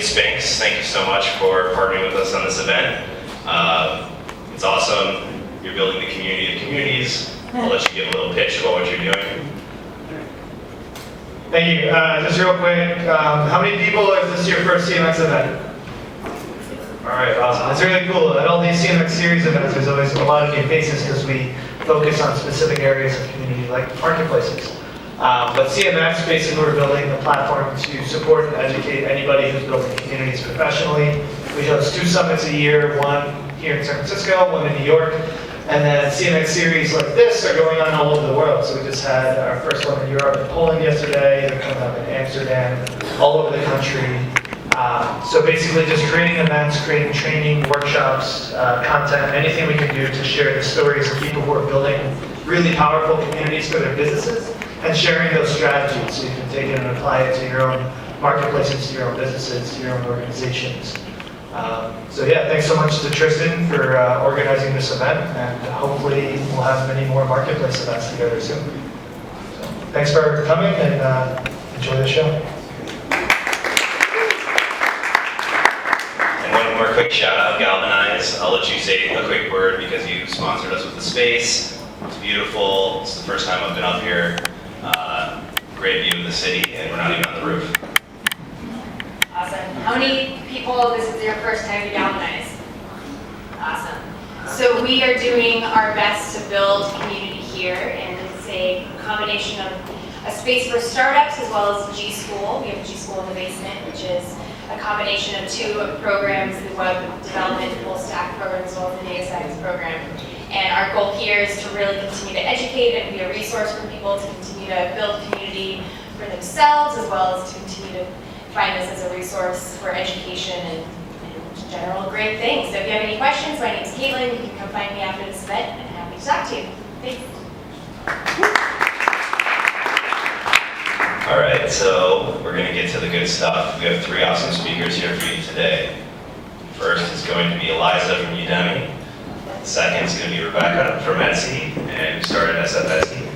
Spinks, thank you so much for partnering with us on this event. It's awesome. You're building the community of communities. I'll let you give a little pitch about what you're doing. Thank you. Just real quick, how many people is this your first CMX event? All right, awesome. It's really cool. At all these CMX series events, there's always a lot of new faces because we focus on specific areas of community, like marketplaces. But CMX, basically, we're building a platform to support and educate anybody who's building communities professionally. We host 2 summits a year, one here in San Francisco, one in New York. And then CMX series like this are going on all over the world. So we just had our first one in Europe and Poland yesterday. They're coming up in Amsterdam, all over the country. So basically just creating events, creating training, workshops, content, anything we can do to share the stories of people who are building really powerful communities for their businesses and sharing those strategies so you can take it and apply it to your own marketplaces, to your own businesses, to your own organizations. So yeah, thanks so much to Tristan for organizing this event, and hopefully we'll have many more marketplace events together soon. So, thanks for coming, and enjoy the show. And one more quick shout out, Galvanize. I'll let you say a quick word because you sponsored us with the space. It's beautiful. It's the first time I've been up here. Great view of the city, and we're not even on the roof. Awesome. How many people, this is your first time to Galvanize? Awesome. So we are doing our best to build community here, and it's a combination of a space for startups as well as G School. We have G School in the basement, which is a combination of 2 programs, the web development full stack program as well as the data science program. And our goal here is to really continue to educate and be a resource for people to continue to build community for themselves, as well as to continue to find this as a resource for education and general great things. So if you have any questions, my name is Caitlin. You can come find me after this event, and I'm happy to talk to you. Thanks. All right, so we're going to get to the good stuff. We have 3 awesome speakers here for you today. First is going to be Eliza from Udemy. Second is going to be Rebecca from Etsy, and who started SFSE.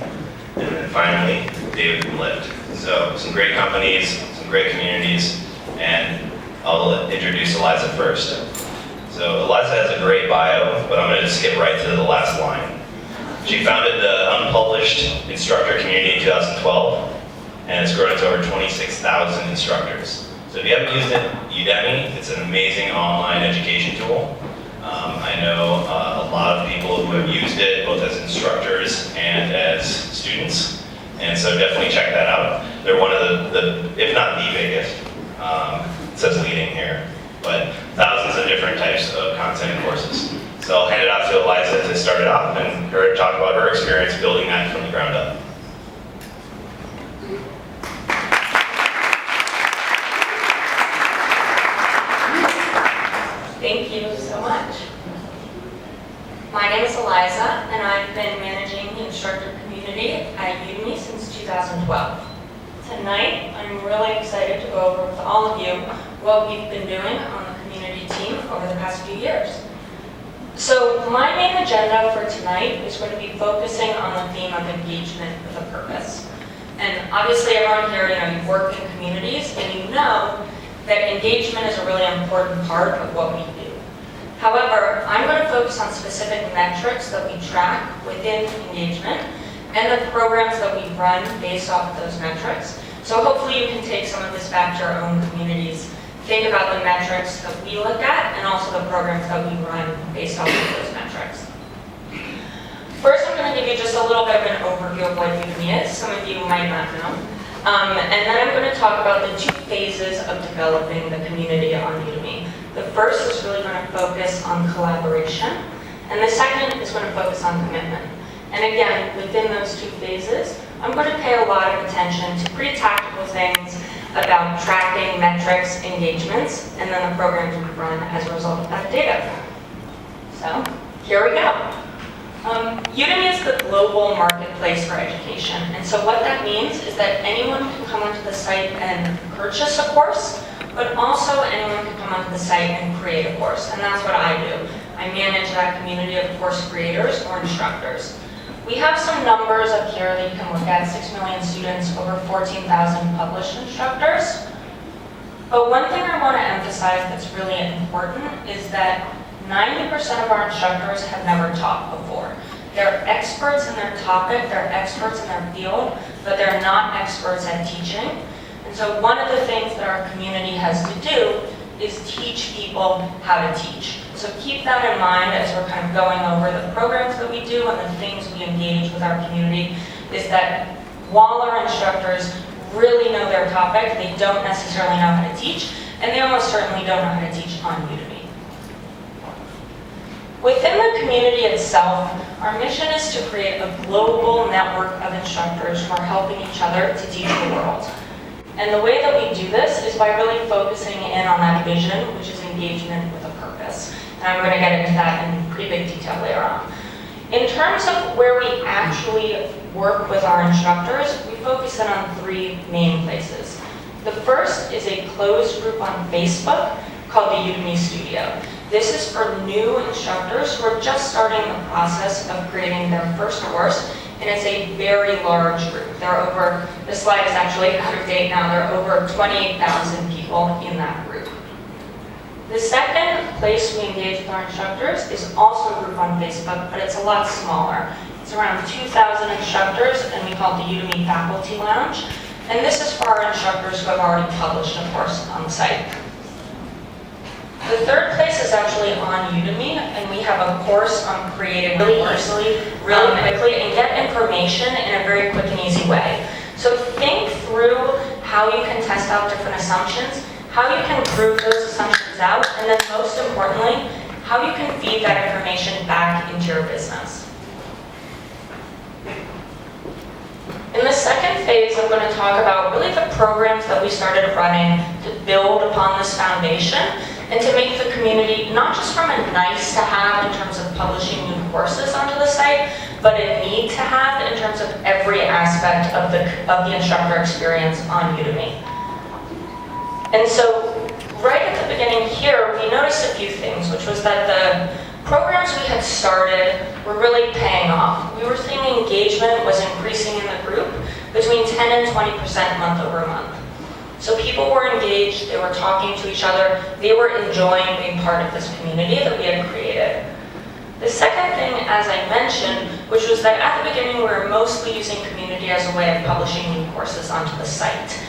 And then finally, David from Lyft. So some great companies, some great communities, and I'll introduce Eliza first. So Eliza has a great bio, but I'm going to skip right to the last line. She founded the unpublished instructor community in 2012, and it's grown to over 26,000 instructors. So if you haven't used it, Udemy, it's an amazing online education tool. I know a lot of people who have used it, both as instructors and as students, and so definitely check that out. They're one of the if not the biggest, it says leading here, but thousands of different types of content and courses. So I'll hand it off to Eliza to start it off and her talk about her experience building that from the ground up. Thank you so much. My name is Eliza, and I've been managing the instructor community at Udemy since 2012. Tonight, I'm really excited to go over with all of you what we've been doing on the community team over the past few years. So my main agenda for tonight is going to be focusing on the theme of engagement with a purpose. And obviously everyone here, you work in communities, and you know that engagement is a really important part of what we do. However, I'm going to focus on specific metrics that we track within engagement and the programs that we run based off of those metrics. So hopefully you can take some of this back to your own communities, think about the metrics that we look at, and also the programs that we run based off of those metrics. First, I'm going to give you just a little bit of an overview of what Udemy is. Some of you might not know. And then I'm going to talk about the 2 phases of developing the community on Udemy. The first is really going to focus on collaboration, and the second is going to focus on commitment. And again, within those 2 phases, I'm going to pay a lot of attention to pretty tactical things about tracking metrics, engagements, and then the programs we run as a result of that data. So here we go. Udemy is the global marketplace for education, and so what that means is that anyone can come onto the site and purchase a course, but also anyone can come onto the site and create a course, and that's what I do. I manage that community of course creators or instructors. We have some numbers up here that you can look at: 6 million students, over 14,000 published instructors. But one thing I want to emphasize that's really important is that 90% of our instructors have never taught before. They're experts in their topic, they're experts in their field, but they're not experts at teaching. And so one of the things that our community has to do is teach people how to teach. So keep that in mind as we're kind of going over the programs that we do and the things we engage with our community, is that while our instructors really know their topic, they don't necessarily know how to teach, and they almost certainly don't know how to teach on Udemy. Within the community itself, our mission is to create a global network of instructors who are helping each other to teach the world. And the way that we do this is by really focusing in on that vision, which is engagement with a purpose. And I'm going to get into that in pretty big detail later on. In terms of where we actually work with our instructors, we focus in on three main places. The first is a closed group on Facebook called the Udemy Studio. This is for new instructors who are just starting the process of creating their first course, and it's a very large group. This slide is actually out of date now, there are over 28,000 people in that group. The second place we engage with our instructors is also a group on Facebook, but it's a lot smaller. It's around 2,000 instructors, and we call it the Udemy Faculty Lounge. And this is for our instructors who have already published a course on the site. The third place is actually on Udemy, and we have a course on creating really easily, really quickly, and get information in a very quick and easy way. So think through how you can test out different assumptions, how you can prove those assumptions out, and then most importantly, how you can feed that information back into your business. In the second phase, I'm going to talk about really the programs that we started running to build upon this foundation and to make the community not just from a nice to have in terms of publishing new courses onto the site, but a need to have in terms of every aspect of the instructor experience on Udemy. And so right at the beginning here, we noticed a few things, which was that the programs we had started were really paying off. We were seeing engagement was increasing in the group between 10 and 20% month over month. So people were engaged, they were talking to each other, they were enjoying being part of this community that we had created. The second thing, as I mentioned, which was that at the beginning we were mostly using community as a way of publishing new courses onto the site.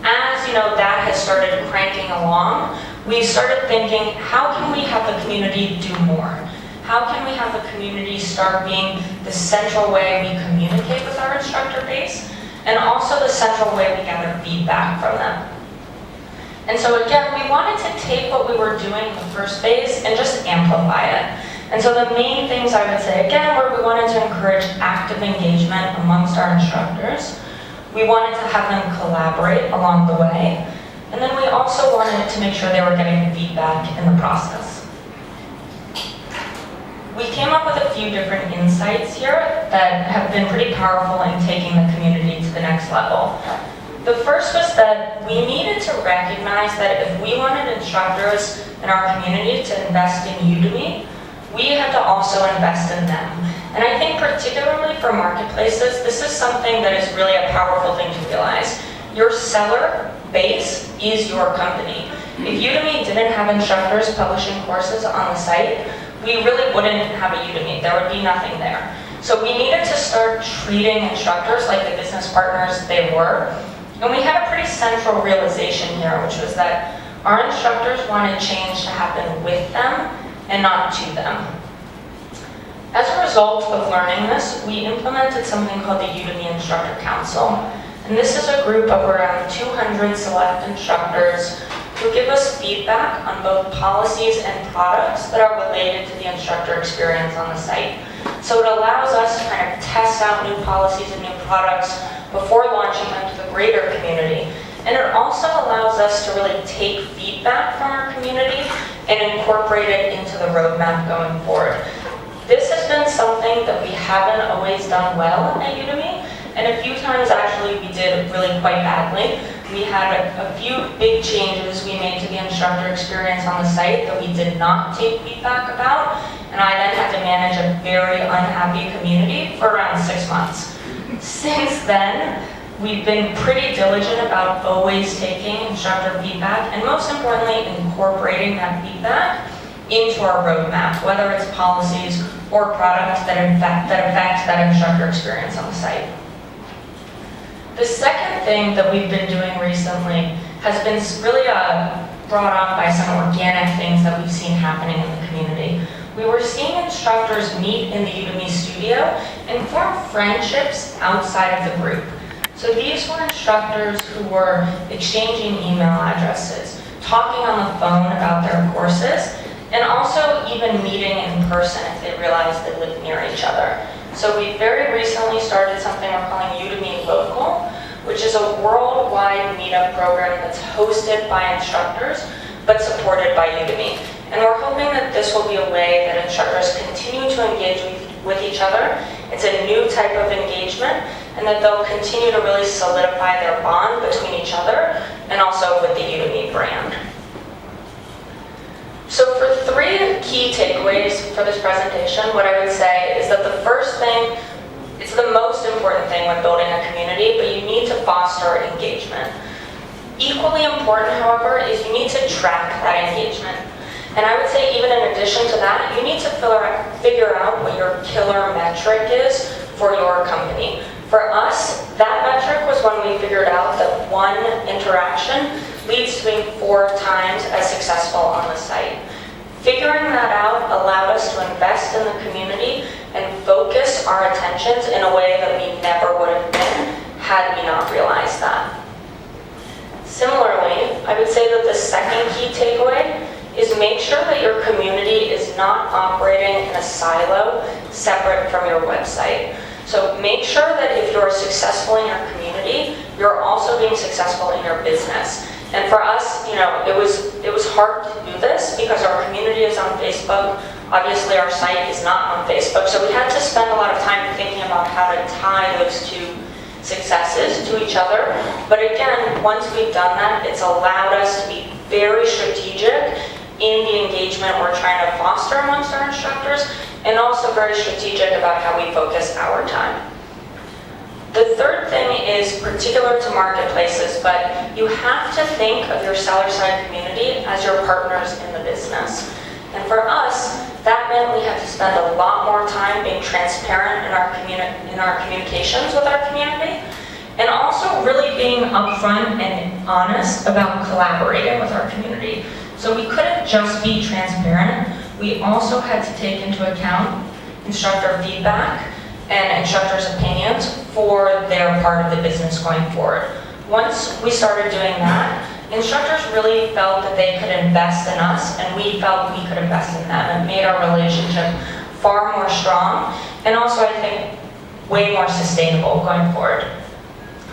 As that has started cranking along, we started thinking, how can we have the community do more? How can we have the community start being the central way we communicate with our instructor base, and also the central way we gather feedback from them? And so again, we wanted to take what we were doing in the first phase and just amplify it. And so the main things I would say, again, were we wanted to encourage active engagement amongst our instructors. We wanted to have them collaborate along the way. And then we also wanted to make sure they were getting feedback in the process. We came up with a few different insights here that have been pretty powerful in taking the community to the next level. The first was that we needed to recognize that if we wanted instructors in our community to invest in Udemy, we had to also invest in them. And I think particularly for marketplaces, this is something that is really a powerful thing to realize. Your seller base is your company. If Udemy didn't have instructors publishing courses on the site, we really wouldn't have a Udemy. There would be nothing there. So we needed to start treating instructors like the business partners they were. And we had a pretty central realization here, which was that our instructors wanted change to happen with them and not to them. As a result of learning this, we implemented something called the Udemy Instructor Council. And this is a group of around 200 select instructors who give us feedback on both policies and products that are related to the instructor experience on the site. So it allows us to kind of test out new policies and new products before launching them to the greater community. And it also allows us to really take feedback from our community and incorporate it into the roadmap going forward. This has been something that we haven't always done well at Udemy, and a few times actually we did really quite badly. We had a few big changes we made to the instructor experience on the site that we did not take feedback about, and I then had to manage a very unhappy community for around 6 months. Since then, We've been pretty diligent about always taking instructor feedback and most importantly, incorporating that feedback into our roadmap, whether it's policies or products that affect that instructor experience on the site. The second thing that we've been doing recently has been really brought on by some organic things that we've seen happening in the community. We were seeing instructors meet in the Udemy studio and form friendships outside of the group. So these were instructors who were exchanging email addresses, talking on the phone about their courses, and also even meeting in person if they realized they lived near each other. So we very recently started something we're calling Udemy Local, which is a worldwide meetup program that's hosted by instructors, but supported by Udemy. And we're hoping that this will be a way that instructors continue to engage with each other. It's a new type of engagement, and that they'll continue to really solidify their bond between each other and also with the Udemy brand. So for three key takeaways for this presentation, what I would say is that the first thing, it's the most important thing when building a community, but you need to foster engagement. Equally important, however, is you need to track that engagement. And I would say even in addition to that, you need to figure out what your killer metric is for your company. For us, that metric was when we figured out that one interaction leads to being 4 times as successful on the site. Figuring that out allowed us to invest in the community and focus our attentions in a way that we never would have been had we not realized that. Similarly, I would say that the second key takeaway is make sure that your community is not operating in a silo separate from your website. So make sure that if you're successful in your community, you're also being successful in your business. And for us, it was hard to do this because our community is on Facebook. Obviously, our site is not on Facebook. So we had to spend a lot of time thinking about how to tie those two successes to each other. But again, once we've done that, it's allowed us to be very strategic in the engagement we're trying to foster amongst our instructors, and also very strategic about how we focus our time. The third thing is particular to marketplaces, but you have to think of your seller side community as your partners in the business. And for us, that meant we had to spend a lot more time being transparent in our communications with our community, and also really being upfront and honest about collaborating with our community. So we couldn't just be transparent, we also had to take into account instructor feedback and instructors' opinions for their part of the business going forward. Once we started doing that, instructors really felt that they could invest in us, and we felt we could invest in them. It made our relationship far more strong, and also I think way more sustainable going forward.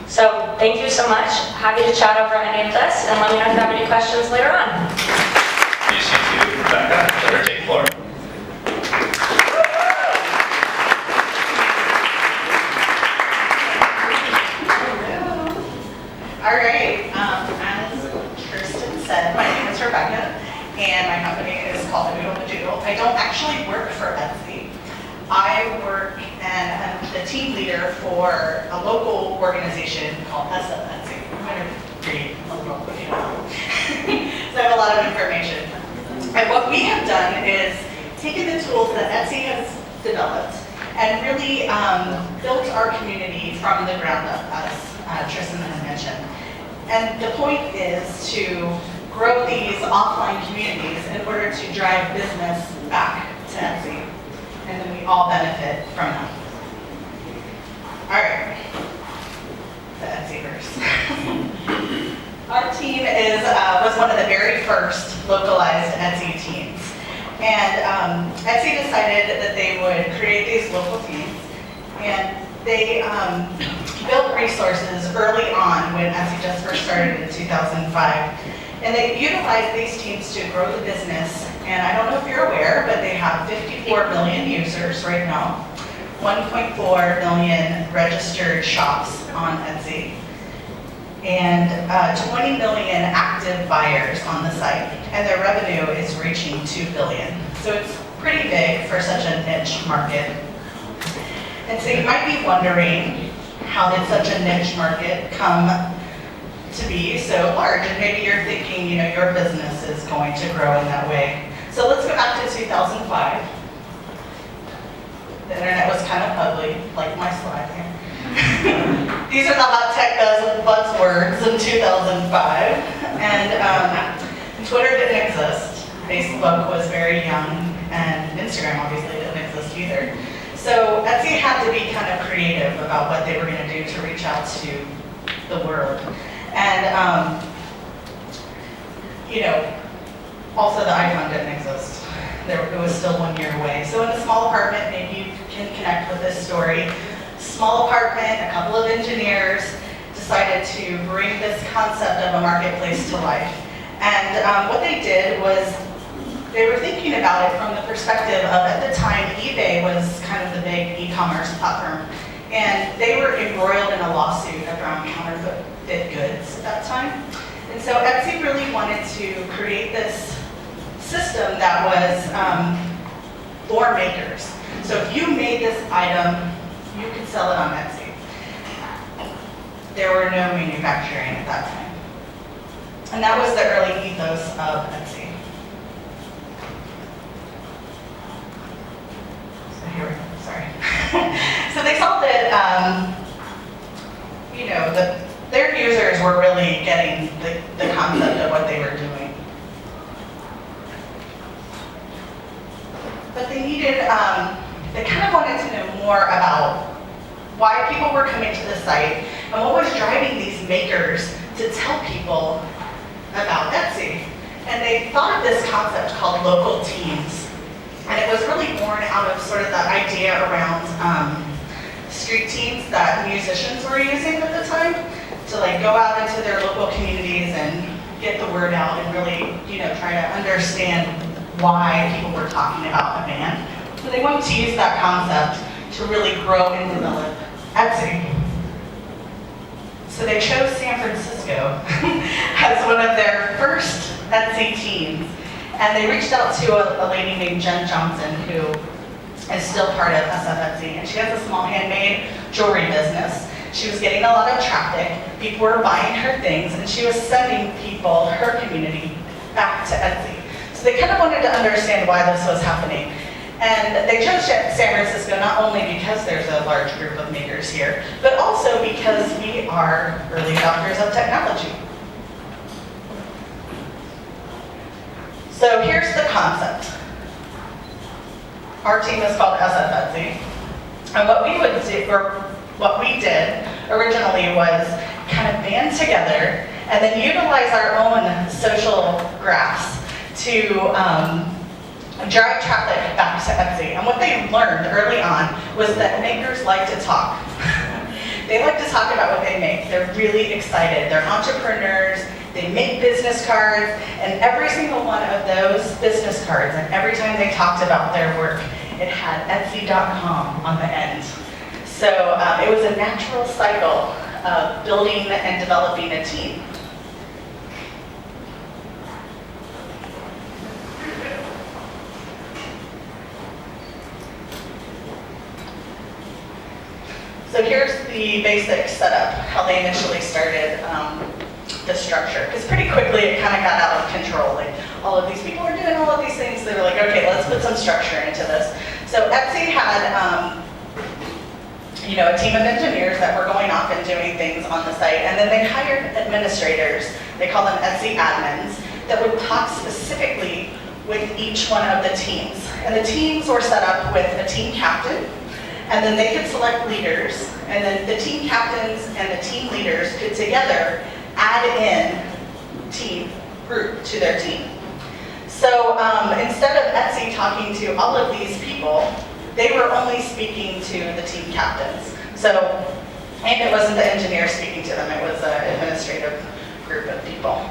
So thank you so much. Happy to chat over any of this, and let me know if you have any questions later on. You see too, Rebecca, let her take the floor. All right, as Tristan said, my name is Rebecca, and my company is called The Noodle the Doodle. I don't actually work for Etsy. I work and I'm the team leader for a local organization called Etsy. I'm going to read a little bit. So I have a lot of information. And what we have done is taken the tools that Etsy has developed and really built our community from the ground up, as Tristan had mentioned. And the point is to grow these offline communities in order to drive business back to Etsy. And then we all benefit from that. All right, the Etsyverse. Our team was one of the very first localized Etsy teams. And Etsy decided that they would create these local teams. And they built resources early on when Etsy just first started in 2005. And they utilized these teams to grow the business. And I don't know if you're aware, but they have 54 million users right now, 1.4 million registered shops on Etsy, and 20 million active buyers on the site. And their revenue is reaching $2 billion. So it's pretty big for such a niche market. And so you might be wondering, how did such a niche market come to be so large? And maybe you're thinking, your business is going to grow in that way. So let's go back to 2005. The internet was kind of ugly, like my slide here. These are the hot tech buzzwords in 2005. And Twitter didn't exist. Facebook was very young, and Instagram obviously didn't exist either. So Etsy had to be kind of creative about what they were going to do to reach out to the world. And, also the iPhone didn't exist. It was still 1 year away. So in a small apartment, maybe you can connect with this story. Small apartment, a couple of engineers decided to bring this concept of a marketplace to life. And what they did was they were thinking about it from the perspective of, at the time, eBay was kind of the big e-commerce platform. And they were embroiled in a lawsuit around counterfeit goods at that time. And so Etsy really wanted to create this system that was for makers. So if you made this item, you could sell it on Etsy. There were no manufacturing at that time. And that was the early ethos of Etsy. So here we go, sorry. So they saw that, their users were really getting the concept of what they were doing. But they needed, they kind of wanted to know more about why people were coming to the site and what was driving these makers to tell people about Etsy. And they thought of this concept called local teams. And it was really born out of sort of the idea around street teams that musicians were using at the time to go out into their local communities and get the word out and really, try to understand why people were talking about a band. So they wanted to use that concept to really grow and develop Etsy. So they chose San Francisco as one of their first Etsy teams. And they reached out to a lady named Jen Johnson, who is still part of SF Etsy. And she has a small handmade jewelry business. She was getting a lot of traffic. People were buying her things, and she was sending people, her community, back to Etsy. So they kind of wanted to understand why this was happening. And they chose San Francisco not only because there's a large group of makers here, but also because we are early adopters of technology. So here's the concept. Our team is called SF Etsy. And what we did originally was kind of band together and then utilize our own social graphs to drive traffic back to Etsy. And what they learned early on was that makers like to talk. They like to talk about what they make. They're really excited. They're entrepreneurs. They make business cards. And every single one of those business cards, and every time they talked about their work, it had Etsy.com on the end. So it was a natural cycle of building and developing a team. So here's the basic setup, how they initially started the structure. Because pretty quickly it kind of got out of control. Like all of these people were doing all of these things. They were like, okay, let's put some structure into this. So Etsy had a team of engineers that were going off and doing things on the site. And then they hired administrators. They call them Etsy admins that would talk specifically with each one of the teams. And the teams were set up with a team captain. And then they could select leaders, and then the team captains and the team leaders could together add in team group to their team. So instead of Etsy talking to all of these people, they were only speaking to the team captains. So, and it wasn't the engineer speaking to them, it was an administrative group of people.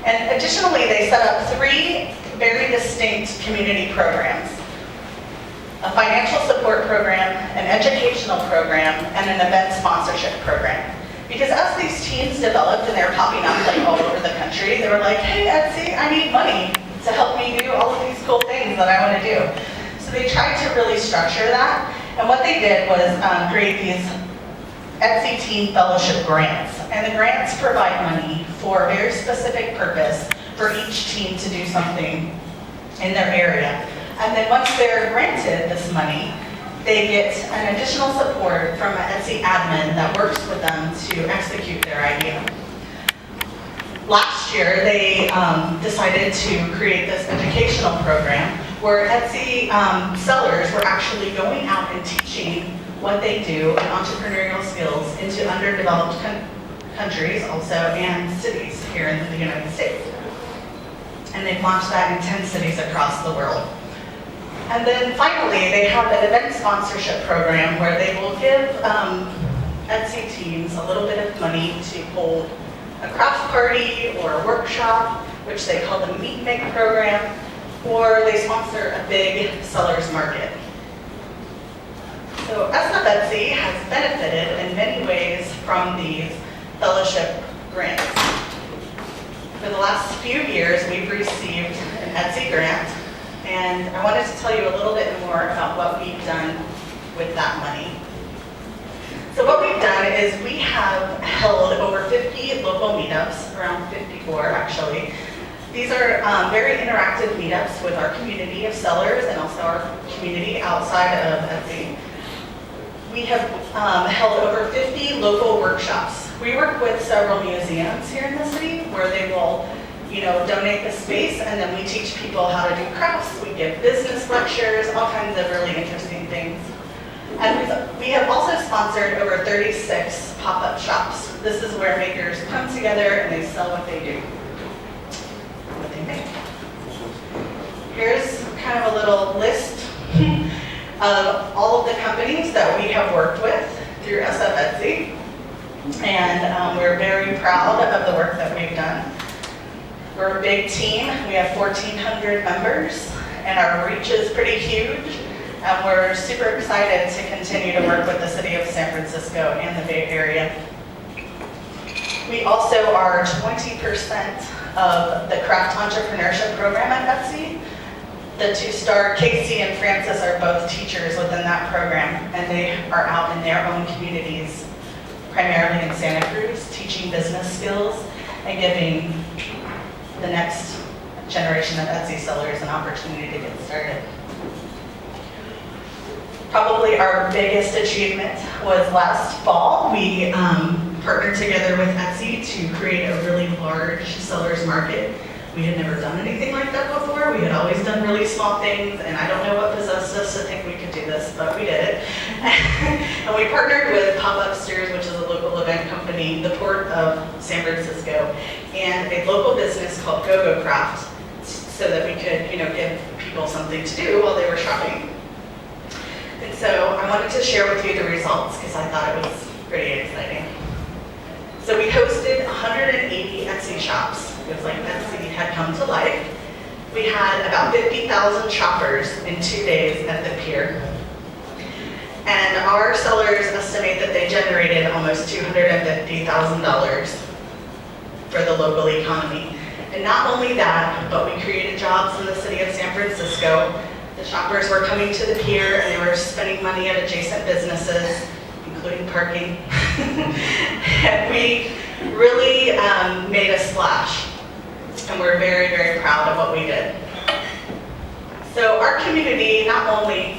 And additionally, they set up 3 very distinct community programs. A financial support program, an educational program, and an event sponsorship program. Because as these teams developed and they were popping up like all over the country, they were like, hey Etsy, I need money to help me do all of these cool things that I want to do. So they tried to really structure that. And what they did was create these Etsy Team Fellowship grants. And the grants provide money for a very specific purpose for each team to do something in their area. And then once they're granted this money, they get an additional support from an Etsy admin that works with them to execute their idea. Last year, they decided to create this educational program where Etsy sellers were actually going out and teaching what they do and entrepreneurial skills into underdeveloped countries also and cities here in the United States. And they've launched that in 10 cities across the world. And then finally, they have an event sponsorship program where they will give Etsy teams a little bit of money to hold a craft party or a workshop, which they call the Meet and Make program, or they sponsor a big sellers market. So SF Etsy has benefited in many ways from these fellowship grants. For the last few years, we've received an Etsy grant, and I wanted to tell you a little bit more about what we've done with that money. So what we've done is we have held over 50 local meetups, around 54 actually. These are very interactive meetups with our community of sellers and also our community outside of Etsy. We have held over 50 local workshops. We work with several museums here in the city where they will, donate the space, and then we teach people how to do crafts. We give business lectures, all kinds of really interesting things. And we have also sponsored over 36 pop-up shops. This is where makers come together and they sell what they do, what they make. Here's kind of a little list of all of the companies that we have worked with through SF Etsy. And we're very proud of the work that we've done. We're a big team. We have 1,400 members, and our reach is pretty huge. And we're super excited to continue to work with the city of San Francisco and the Bay Area. We also are 20% of the craft entrepreneurship program at Etsy. The two-star Casey and Francis are both teachers within that program, and they are out in their own communities, primarily in Santa Cruz, teaching business skills and giving the next generation of Etsy sellers an opportunity to get started. Probably our biggest achievement was last fall. We partnered together with Etsy to create a really large sellers market. We had never done anything like that before. We had always done really small things, and I don't know what possessed us to think we could do this, but we did it. And we partnered with Pop-Up Steers, which is a local event company, the Port of San Francisco, and a local business called Go-Go Craft, so that we could, give people something to do while they were shopping. And so I wanted to share with you the results because I thought it was pretty exciting. So we hosted 180 Etsy shops. It was like Etsy had come to life. We had about 50,000 shoppers in 2 days at the pier. And our sellers estimate that they generated almost $250,000 for the local economy. And not only that, but we created jobs in the city of San Francisco. The shoppers were coming to the pier and they were spending money at adjacent businesses, including parking. And we really made a splash. And we're very, very proud of what we did. So our community, not only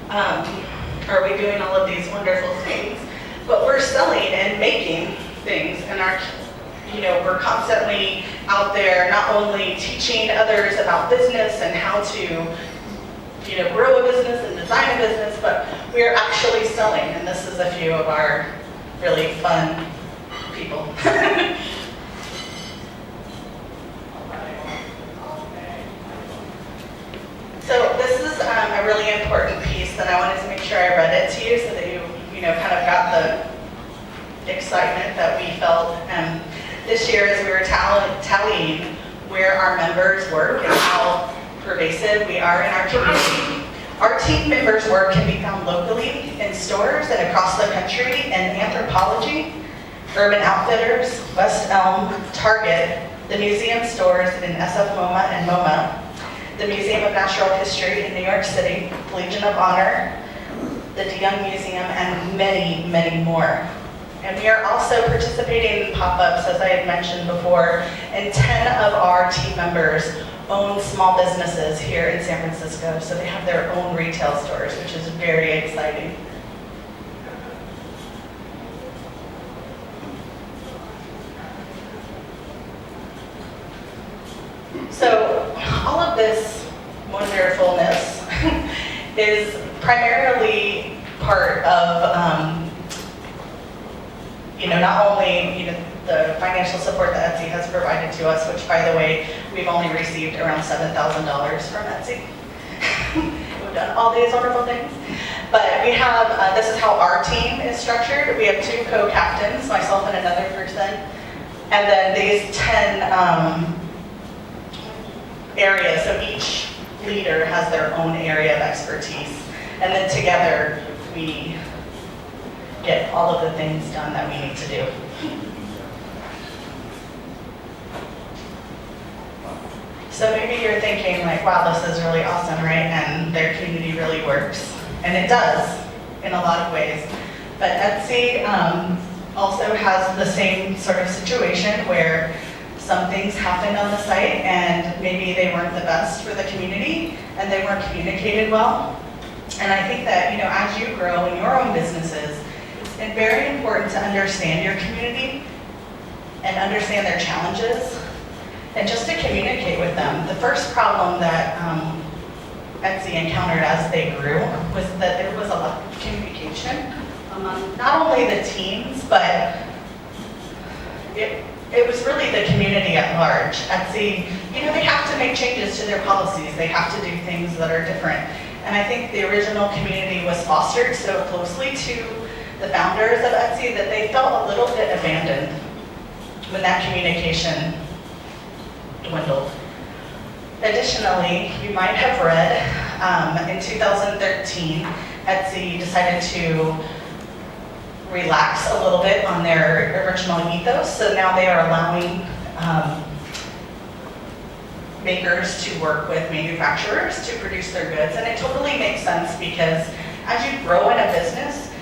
are we doing all of these wonderful things, but we're selling and making things, and we're constantly out there not only teaching others about business and how to grow a business and design a business, but we are actually selling, and this is a few of our really fun people. So this is a really important piece that I wanted to make sure I read it to you so that you kind of got the excitement that we felt this year as we were tallying where our members work and how pervasive we are in our community. Our team members' work can be found locally in stores and across the country in anthropology, Urban Outfitters, West Elm, Target, the museum stores in SF MoMA and MoMA, the Museum of Natural History in New York City, the Legion of Honor, the DeYoung Museum, and many, many more. And we are also participating in pop-ups, as I had mentioned before, and 10 of our team members own small businesses here in San Francisco, so they have their own retail stores, which is very exciting. So all of this wonderfulness is primarily part of, not only, the financial support that Etsy has provided to us, which by the way, we've only received around $7,000 from Etsy. We've done all these wonderful things. But we have, this is how our team is structured. We have 2 co-captains, myself and another person. And then these 10 areas, so each leader has their own area of expertise. And then together, we get all of the things done that we need to do. So maybe you're thinking like, wow, this is really awesome, right? And their community really works. And it does, in a lot of ways. But Etsy also has the same sort of situation where some things happened on the site and maybe they weren't the best for the community and they weren't communicated well. And I think that, as you grow in your own businesses, it's very important to understand your community and understand their challenges and just to communicate with them. The first problem that Etsy encountered as they grew was that there was a lack of communication among not only the teams, but it was really the community at large. Etsy, they have to make changes to their policies. They have to do things that are different. And I think the original community was fostered so closely to the founders of Etsy that they felt a little bit abandoned when that communication dwindled. Additionally, you might have read in 2013, Etsy decided to relax a little bit on their original ethos, so now they are allowing makers to work with manufacturers to produce their goods, and it totally makes sense because as you grow in a business,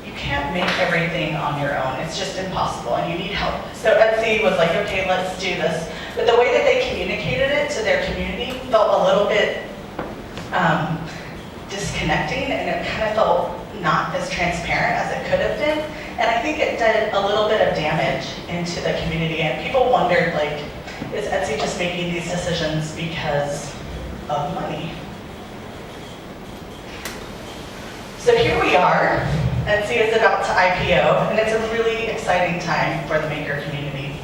you can't make everything on your own. It's just impossible, and you need help. So Etsy was like, okay, let's do this. But the way that they communicated it to their community felt a little bit disconnecting, and it kind of felt not as transparent as it could have been. And I think it did a little bit of damage into the community, and people wondered, like, is Etsy just making these decisions because of money? So here we are. Etsy is about to IPO, and it's a really exciting time for the maker community.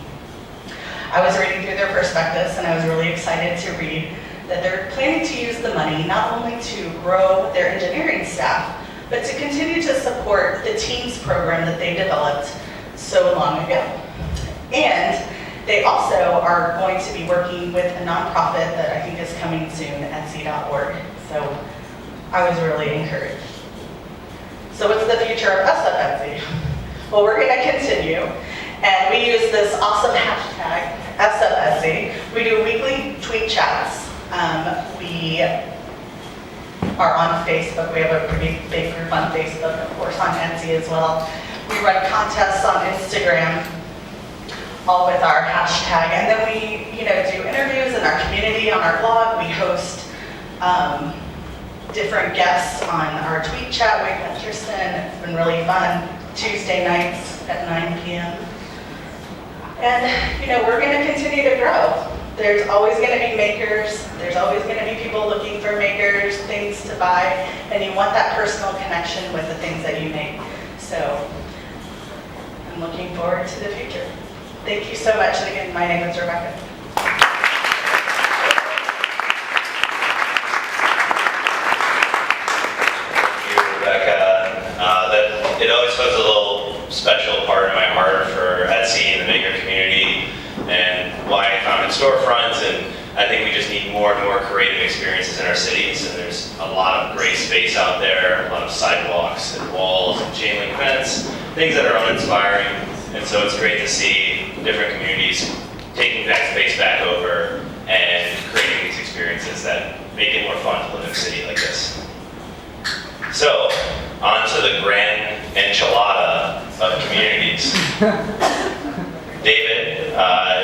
I was reading through their prospectus, and I was really excited to read that they're planning to use the money not only to grow their engineering staff, but to continue to support the Teams program that they developed so long ago. And they also are going to be working with a nonprofit that I think is coming soon, Etsy.org. So I was really encouraged. So what's the future of us at Etsy? Well, we're going to continue, and we use this awesome hashtag, #SFEtsy. We do weekly tweet chats. We are on Facebook. We have a pretty big group on Facebook, of course, on Etsy as well. We run contests on Instagram, all with our hashtag, and then we, do interviews in our community, on our blog. We host different guests on our tweet chat. We've got Tristan. It's been really fun. Tuesday nights at 9 p.m. And, we're going to continue to grow. There's always going to be makers. There's always going to be people looking for makers, things to buy, and you want that personal connection with the things that you make. So I'm looking forward to the future. Thank you so much. And again, my name is Rebecca. It always puts a little special part in my heart for Etsy and the maker community and why I founded Storefront, and I think we just need more and more creative experiences in our cities, and there's a lot of great space out there, a lot of sidewalks and walls and chain link fence, things that are uninspiring And so it's great to see different communities taking that space back over and creating these experiences that make it more fun to live in a city like this. So, on to the grand enchilada of communities. David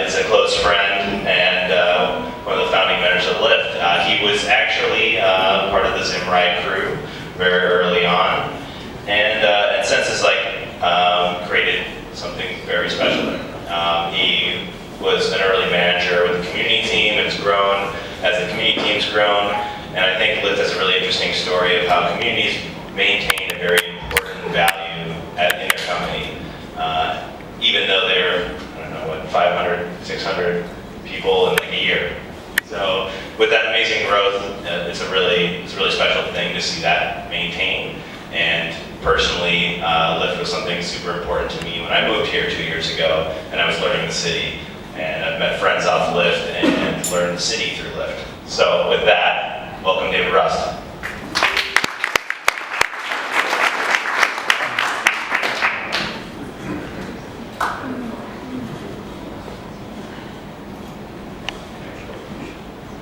is a close friend and one of the founding members of Lyft. He was actually part of the Zim Ride crew very early on, and since has created something very special there. He was an early manager with the community team and has grown as the community team's grown. And I think Lyft has a really interesting story of how communities maintain a very important value in their company, even though they're, 500, 600 people in a year. So with that amazing growth, it's a really special thing to see that maintained. And personally, Lyft was something super important to me when I moved here 2 years ago and I was learning the city. And I've met friends off Lyft and learned the city through Lyft. So with that, welcome David Rust.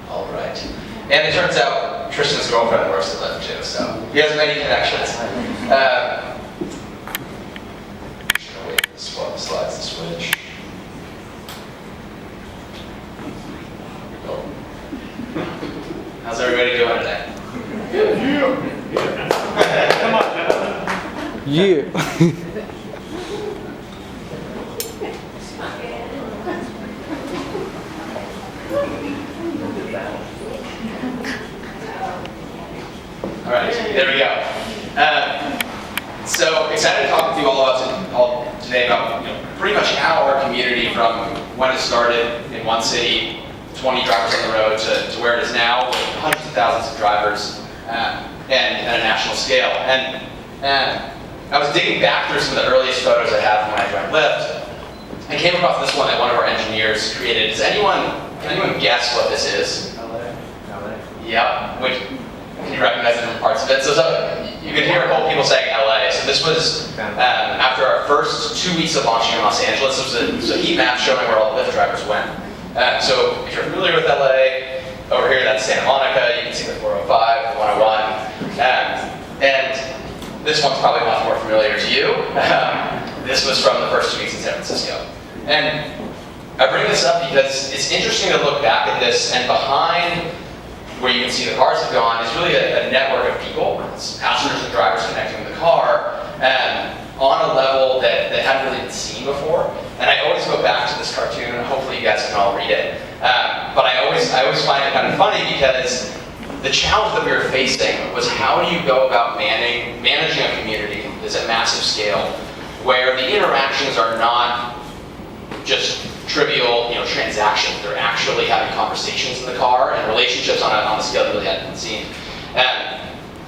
All right. And it turns out Tristan's girlfriend works at Lyft too, so he has many connections. Just gonna wait for the slides to switch. How's everybody doing today? Come on. Yeah. All right, there we go. So excited to talk with you all today about pretty much how our community, from when it started in one city, 20 drivers on the road, to where it is now, with hundreds of thousands of drivers and at a national scale. And I was digging back through some of the earliest photos I have from when I joined Lyft. I came across this one that one of our engineers created. Can anyone guess what this is? LA. Yep. Can you recognize different parts of it? So you can hear old people saying LA. So this was after our first 2 weeks of launching in Los Angeles. It was a heat map showing where all the Lyft drivers went. So if you're familiar with LA, over here that's Santa Monica. You can see the 405, the 101. And this one's probably much more familiar to you. This was from the first 2 weeks in San Francisco. And I bring this up because it's interesting to look back at this, and behind where you can see the cars have gone is really a network of people. It's passengers and drivers connecting the car on a level that hadn't really been seen before. And I always go back to this cartoon. Hopefully you guys can all read it. But I always find it kind of funny because the challenge that we were facing was, how do you go about managing a community that's at massive scale, where the interactions are not just trivial, transactions. They're actually having conversations in the car and relationships on a scale that really hadn't been seen.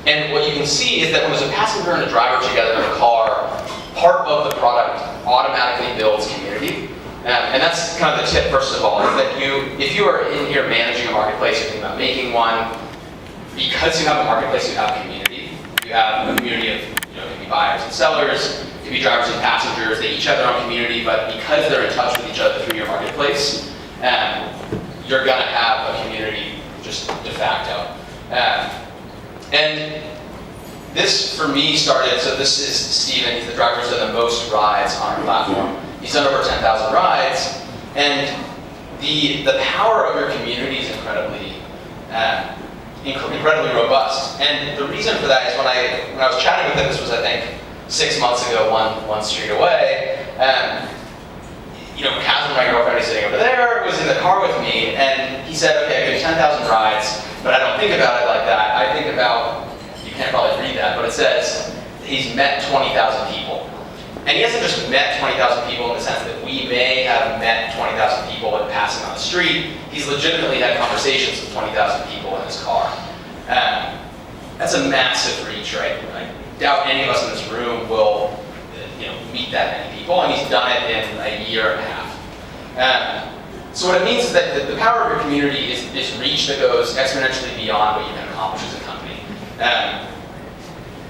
And what you can see is that when there's a passenger and a driver together in a car, part of the product automatically builds community. And that's kind of the tip, first of all, is that if you are in here managing a marketplace, you're thinking about making one, because you have a marketplace, you have community. You have a community of, it could be buyers and sellers, it could be drivers and passengers. They each have their own community, but because they're in touch with each other through your marketplace, you're gonna have a community just de facto. And this, for me, started, so this is Steven, he's the driver who's done the most rides on our platform. He's done over 10,000 rides, and the power of your community is incredibly robust. And the reason for that is when I was chatting with him, this was, I think, 6 months ago, one street away, Catherine, my girlfriend, who's sitting over there, was in the car with me, and he said, okay, I got 10,000 rides, but I don't think about it like that. I think about, you can't probably read that, but it says he's met 20,000 people. And he hasn't just met 20,000 people in the sense that we may have met 20,000 people in passing on the street. He's legitimately had conversations with 20,000 people in his car. That's a massive reach, right? I doubt any of us in this room will meet that many people, and he's done it in a year and a half. So what it means is that the power of your community is reach that goes exponentially beyond what you can accomplish as a company.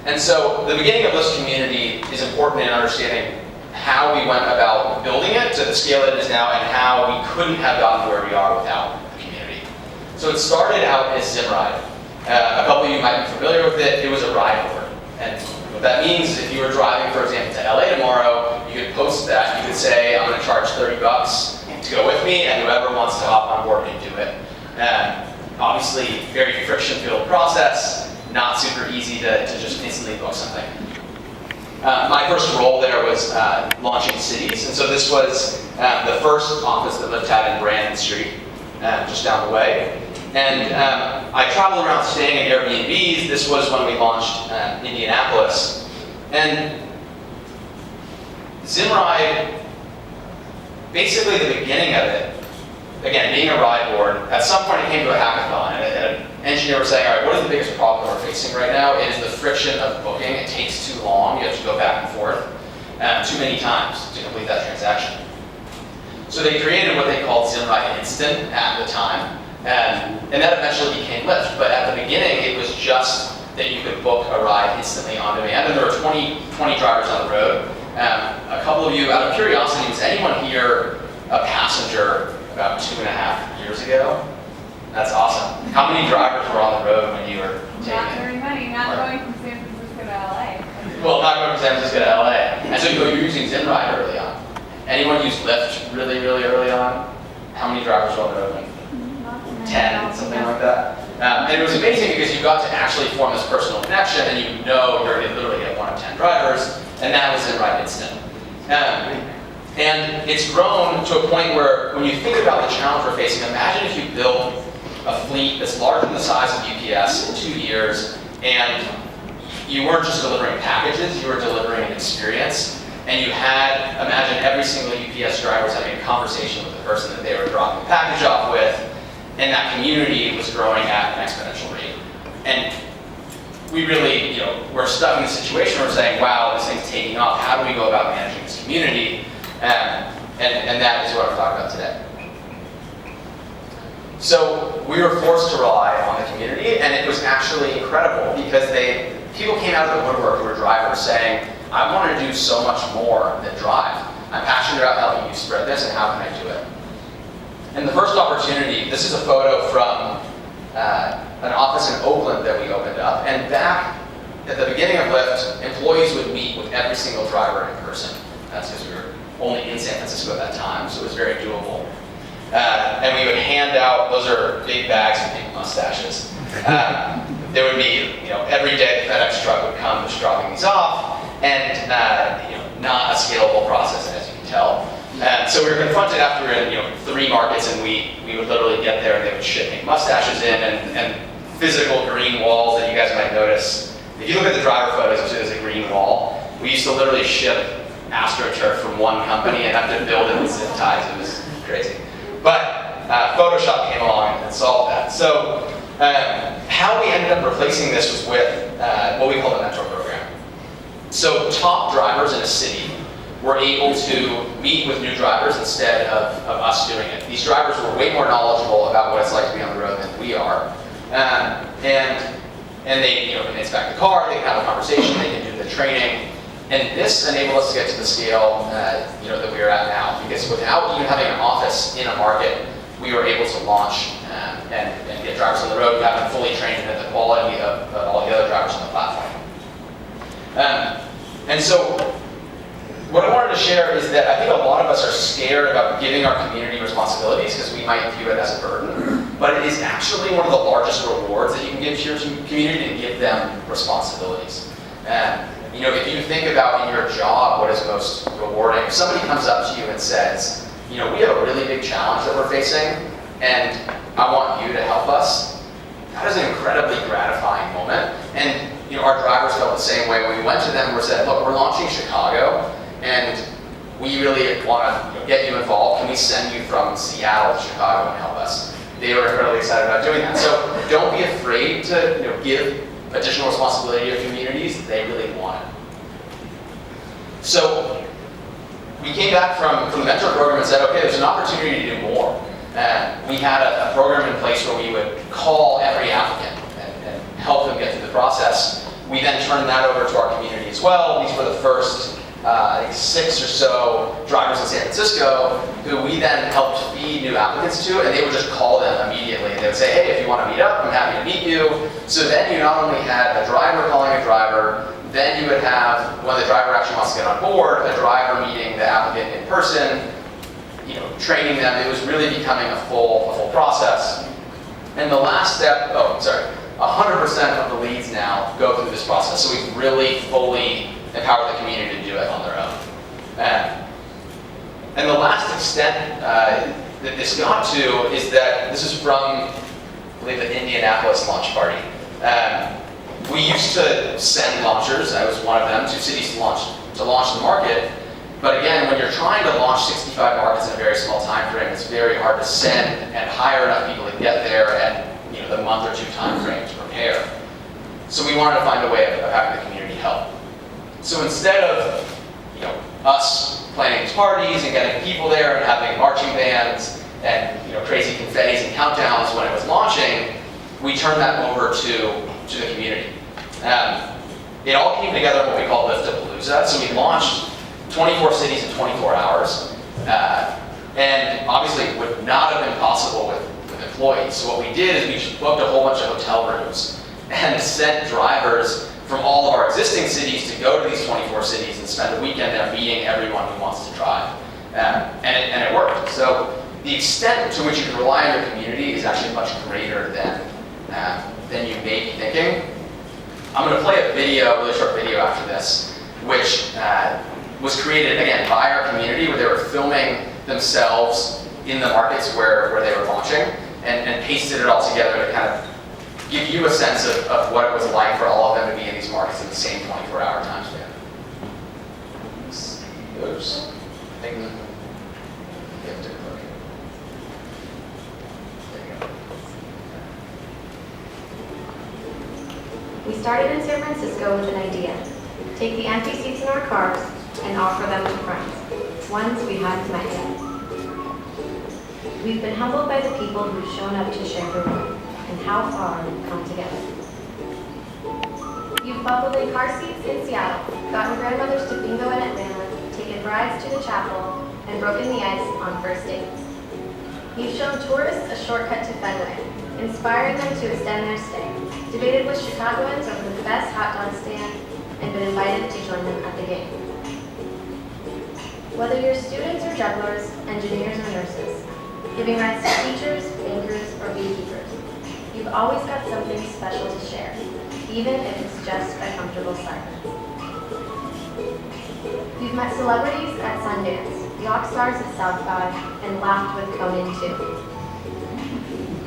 And so the beginning of this community is important in understanding how we went about building it to the scale it is now, and how we couldn't have gotten where we are without the community. So it started out as Zimride. A couple of you might be familiar with it. It was a ride board. And what that means is if you were driving, for example, to LA tomorrow, you could post that. You could say, I'm going to charge $30 to go with me, and whoever wants to hop on board can do it. Obviously, very friction-filled process, not super easy to just instantly book something. My first role there was launching cities, and so this was the first office that Lyft had in Brandon Street, just down the way. And I traveled around staying in Airbnbs. This was when we launched Indianapolis. And Zimride, basically the beginning of it, again, being a ride board, at some point it came to a hackathon, and an engineer was saying, all right, what is the biggest problem we're facing right now? It is the friction of booking. It takes too long. You have to go back and forth too many times to complete that transaction. So they created what they called Zimride Instant at the time, and that eventually became Lyft. But at the beginning, it was just that you could book a ride instantly on demand, and there were 20 drivers on the road. A couple of you, out of curiosity, was anyone here a passenger about 2.5 years ago? That's awesome. How many drivers were on the road when you were taking Not very many, not going from San Francisco to LA. Well, not going from San Francisco to LA. And so you were using Zimride early on. Anyone use Lyft really early on? How many drivers were on the road? Like 10, something like that. And it was amazing because you got to actually form this personal connection, and you know you're going to literally get 1 of 10 drivers, and that was Zimride Instant. And it's grown to a point where when you think about the challenge we're facing, imagine if you built a fleet that's larger than the size of UPS in 2 years, and you weren't just delivering packages, you were delivering an experience, and you had, imagine every single UPS driver was having a conversation with the person that they were dropping the package off with, and that community was growing at an exponential rate. And we really, we're stuck in a situation where we're saying, wow, this thing's taking off. How do we go about managing this community? And that is what I'm talking about today. So we were forced to rely on the community, and it was actually incredible because people came out of the woodwork who were drivers saying, I want to do so much more than drive. I'm passionate about helping you spread this, and how can I do it? And the first opportunity, this is a photo from an office in Oakland that we opened up. And back at the beginning of Lyft, employees would meet with every single driver in person. That's because we were only in San Francisco at that time, so it was very doable. And we would hand out, those are big bags of big mustaches. There would be, every day the FedEx truck would come just dropping these off, and not a scalable process, as you can tell. So we were confronted after we were in 3 markets, and we would literally get there and they would ship big mustaches in, and physical green walls that you guys might notice. If you look at the driver photos, you'll see there's a green wall. We used to literally ship AstroTurf from one company and have to build it with zip ties. It was crazy. But Photoshop came along and solved that. So how we ended up replacing this was with what we call the mentor program. So top drivers in a city were able to meet with new drivers instead of us doing it. These drivers were way more knowledgeable about what it's like to be on the road than we are. And they can inspect the car, they can have a conversation, they can do the training. And this enabled us to get to the scale that we are at now, because without even having an office in a market, we were able to launch and get drivers on the road, have them fully trained and at the quality of all the other drivers on the platform. And so what I wanted to share is that I think a lot of us are scared about giving our community responsibilities because we might view it as a burden, but it is actually one of the largest rewards that you can give to your community to give them responsibilities. If you think about in your job what is most rewarding, if somebody comes up to you and says, we have a really big challenge that we're facing, and I want you to help us, that is an incredibly gratifying moment. And our drivers felt the same way when we went to them and we said, look, we're launching Chicago, and we really want to get you involved. Can we send you from Seattle to Chicago and help us? They were incredibly excited about doing that. So don't be afraid to give additional responsibility to communities. They really want it. So we came back from the mentor program and said, okay, there's an opportunity to do more. We had a program in place where we would call every applicant and help them get through the process. We then turned that over to our community as well. These were the first I think 6 or so drivers in San Francisco who we then helped feed new applicants to, and they would just call them immediately. And they would say, hey, if you want to meet up, I'm happy to meet you. So then you not only had a driver calling a driver, then you would have, when the driver actually wants to get on board, a driver meeting the applicant in person, training them. It was really becoming a full process. And the last step, 100% of the leads now go through this process. So we've really fully empowered the community to do it on their own. And the last extent that this got to is that this is from, I believe, the Indianapolis launch party. We used to send launchers, I was one of them, to cities to launch the market. But again, when you're trying to launch 65 markets in a very small time frame, it's very hard to send and hire enough people to get there and the month or 2 time frame to prepare. So we wanted to find a way of having the community help. So instead of us planning these parties and getting people there and having marching bands and crazy confettis and countdowns when it was launching, we turned that over to the community. It all came together in what we call Lyft-a-palooza. So we launched 24 cities in 24 hours. And obviously it would not have been possible with employees. So what we did is we booked a whole bunch of hotel rooms and sent drivers from all of our existing cities to go to these 24 cities and spend a weekend there meeting everyone who wants to drive. And it worked. So the extent to which you can rely on your community is actually much greater than you may be thinking. I'm going to play a really short video after this, which was created, again, by our community, where they were filming themselves in the markets where they were launching and pasted it all together to kind of give you a sense of what it was like for all of them to be in these markets in the same 24-hour time span. Oops. I think we have to click. There you go. We started in San Francisco with an idea. Take the empty seats in our cars and offer them to friends, ones we hadn't met yet. We've been humbled by the people who've shown up to share their work and how far we've come together. You've buckled in car seats in Seattle, gotten grandmothers to bingo in Atlanta, taken brides to the chapel, and broken the ice on first dates. You've shown tourists a shortcut to Fenway, inspiring them to extend their stay, debated with Chicagoans over the best hot dog stand, and been invited to join them at the game. Whether you're students or jugglers, engineers or nurses, giving rights to teachers, bankers, or beekeepers, you've always got something special to share, even if it's just a comfortable silence. You've met celebrities at Sundance, rock stars at South by, and laughed with Conan too.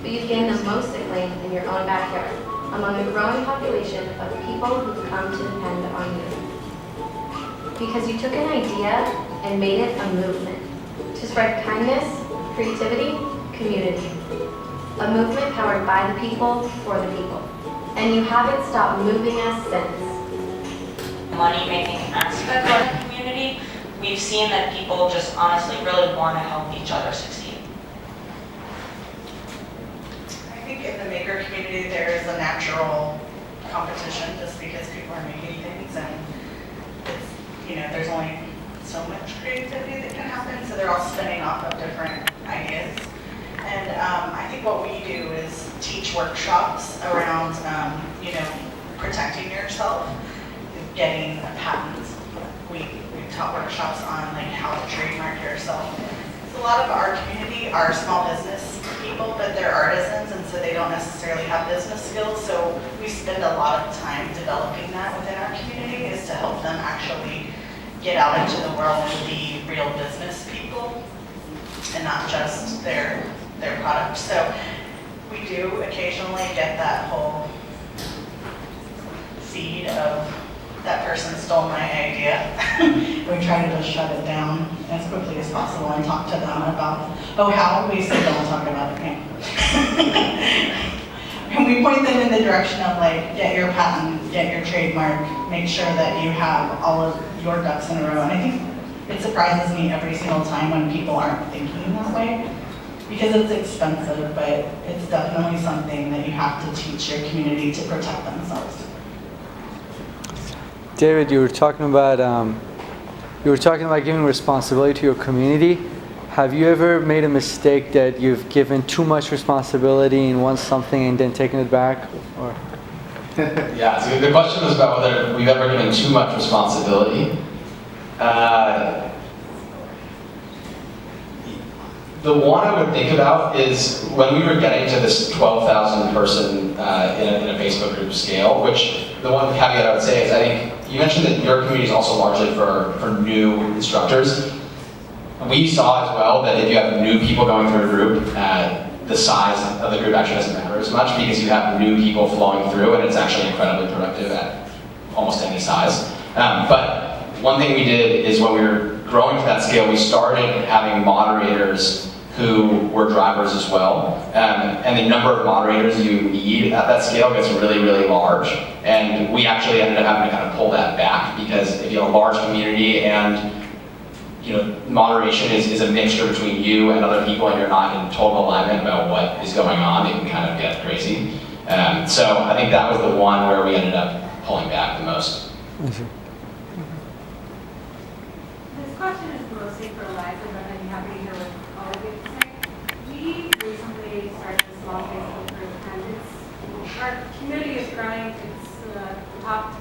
But you've gained the most acclaim in your own backyard, among a growing population of people who've come to depend on you. Because you took an idea and made it a movement to spread kindness, creativity, community. A movement powered by the people, for the people. And you haven't stopped moving us since. Money-making aspect of the community, we've seen that people just honestly really want to help each other succeed. I think in the maker community there is a natural competition just because people are making things and it's, there's only so much creativity that can happen, so they're all spinning off of different ideas. And I think what we do is teach workshops around, protecting yourself, getting a patent. We taught workshops on how to trademark yourself. So a lot of our community are small business people, but they're artisans, and so they don't necessarily have business skills. So we spend a lot of time developing that within our community, is to help them actually get out into the world and be real business people and not just their product. So we do occasionally get that whole seed of that person stole my idea. We try to just shut it down as quickly as possible and talk to them about, how we say don't talk about it. And we point them in the direction of get your patent, get your trademark, make sure that you have all of your ducks in a row. And I think it surprises me every single time when people aren't thinking that way, because it's expensive, but it's definitely something that you have to teach your community to protect themselves. David, you were talking about you were talking about giving responsibility to your community. Have you ever made a mistake that you've given too much responsibility in one something and then taken it back? Or? Yeah, so the question was about whether we've ever given too much responsibility. The one I would think about is when we were getting to this 12,000 person in a Facebook group scale, which the one caveat I would say is I think you mentioned that your community is also largely for new instructors. We saw as well that if you have new people going through a group, the size of the group actually doesn't matter as much because you have new people flowing through and it's actually incredibly productive at almost any size. But one thing we did is when we were growing to that scale, we started having moderators who were drivers as well. And the number of moderators you need at that scale gets really, really large. And we actually ended up having to kind of pull that back because if you have a large community and moderation is a mixture between you and other people and you're not in total alignment about what is going on, it can kind of get crazy. So I think that was the one where we ended up pulling back the most. This question is mostly for Eliza, but I'm happy to hear what all of you have to say. We recently started a small Facebook group, and our community is growing. It's the top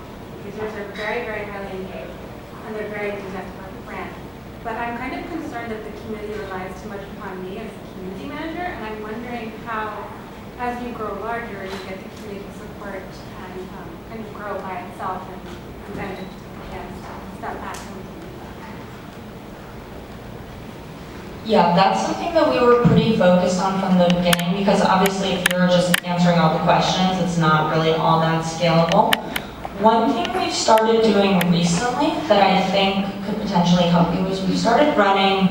users are very, very highly engaged, and they're very enthusiastic about the brand. But I'm kind of concerned that the community relies too much upon me as the community manager, and I'm wondering how, as you grow larger, you get the community support and kind of grow by itself and then step back and Yeah, that's something that we were pretty focused on from the beginning because obviously if you're just answering all the questions, it's not really all that scalable. One thing we've started doing recently that I think could potentially help you is we've started running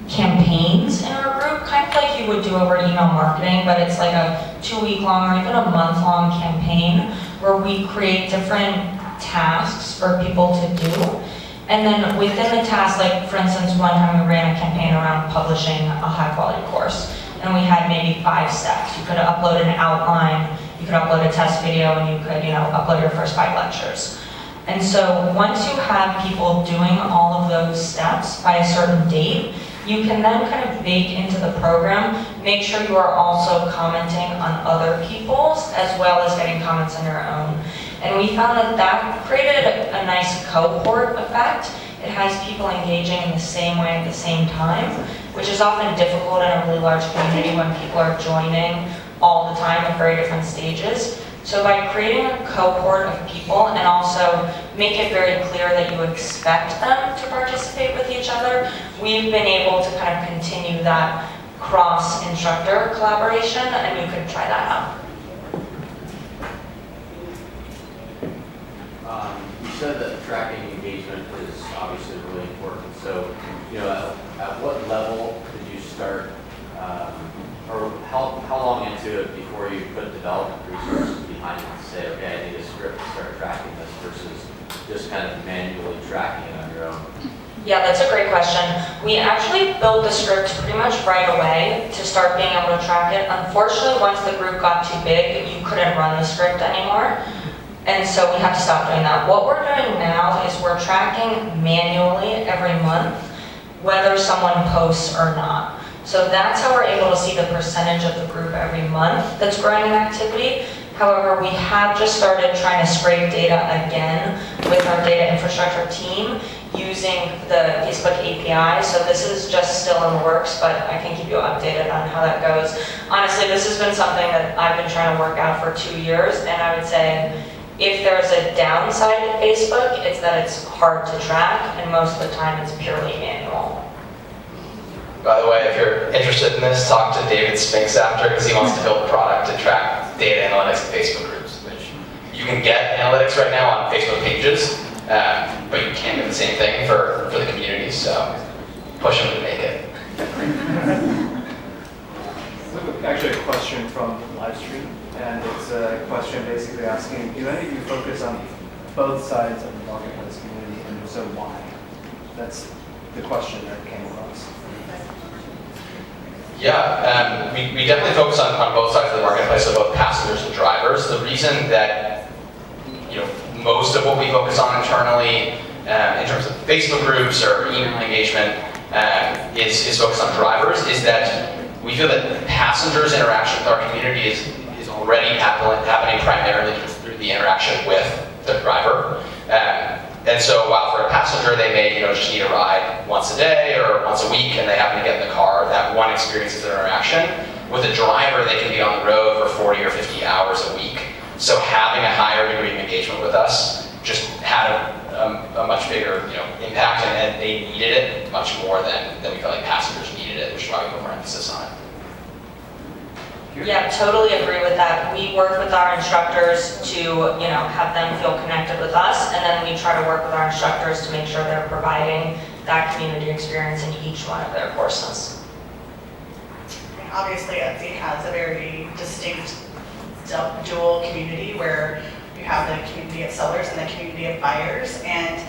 campaigns in our group, kind of like you would do over email marketing, but it's like a 2-week-long or even a month-long campaign where we create different tasks for people to do. And then within the task, like for instance, one time we ran a campaign around publishing a high-quality course, and we had maybe 5 steps. You could upload an outline, you could upload a test video, and you could, upload your first 5 lectures. And so once you have people doing all of those steps by a certain date, you can then kind of bake into the program, make sure you are also commenting on other people's as well as getting comments on your own. And we found that that created a nice cohort effect. It has people engaging in the same way at the same time, which is often difficult in a really large community when people are joining all the time at very different stages. So by creating a cohort of people and also make it very clear that you expect them to participate with each other, we've been able to kind of continue that cross-instructor collaboration, and you could try that out. You said that tracking engagement is obviously really important. So, at what level did you start, or how long into it before you put development resources behind it to say, okay, I need a script to start tracking this versus just kind of manually tracking it on your own? Yeah, that's a great question. We actually built the script pretty much right away to start being able to track it. Unfortunately, once the group got too big, you couldn't run the script anymore. And so we had to stop doing that. What we're doing now is we're tracking manually every month whether someone posts or not. So that's how we're able to see the percentage of the group every month that's growing in activity. However, we have just started trying to scrape data again with our data infrastructure team using the Facebook API. So this is just still in the works, but I can keep you updated on how that goes. Honestly, this has been something that I've been trying to work out for 2 years, and I would say if there's a downside to Facebook, it's that it's hard to track, and most of the time it's purely manual. By the way, if you're interested in this, talk to David Spinks after, because he wants to build a product to track data analytics in Facebook groups, which you can get analytics right now on Facebook pages, but you can't get the same thing for the community, so push them to make it. Actually, a question from the live stream, and it's a question basically asking, do any of you focus on both sides of the marketplace community, and if so, why? That's the question that came across. Yeah, we definitely focus on both sides of the marketplace, so both passengers and drivers. The reason that most of what we focus on internally in terms of Facebook groups or email engagement is focused on drivers, is that we feel that passengers' interaction with our community is already happening primarily through the interaction with the driver. And so while for a passenger they may just need a ride once a day or once a week and they happen to get in the car, that one experience is their interaction. With a driver, they can be on the road for 40 or 50 hours a week. So having a higher degree of engagement with us just had a much bigger impact, and they needed it much more than we felt like passengers needed it, which is why we put more emphasis on it. Yeah, totally agree with that. We work with our instructors to, have them feel connected with us, and then we try to work with our instructors to make sure they're providing that community experience in each one of their courses. Obviously, Etsy has a very distinct dual community where you have the community of sellers and the community of buyers. And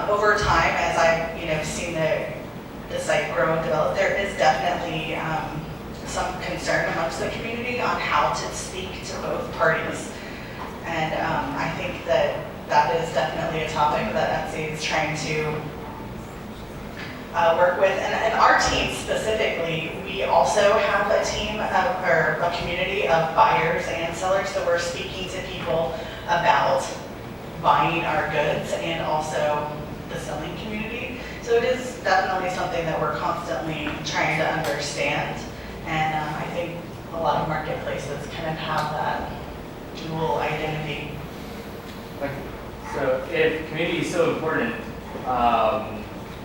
over time, as I've seen the site grow and develop, there is definitely some concern amongst the community on how to speak to both parties. And I think that is definitely a topic that Etsy is trying to work with. And our team specifically, we also have a team or a community of buyers and sellers, so we're speaking to people about buying our goods and also the selling community. So it is definitely something that we're constantly trying to understand. And I think a lot of marketplaces kind of have that dual identity. So if community is so important,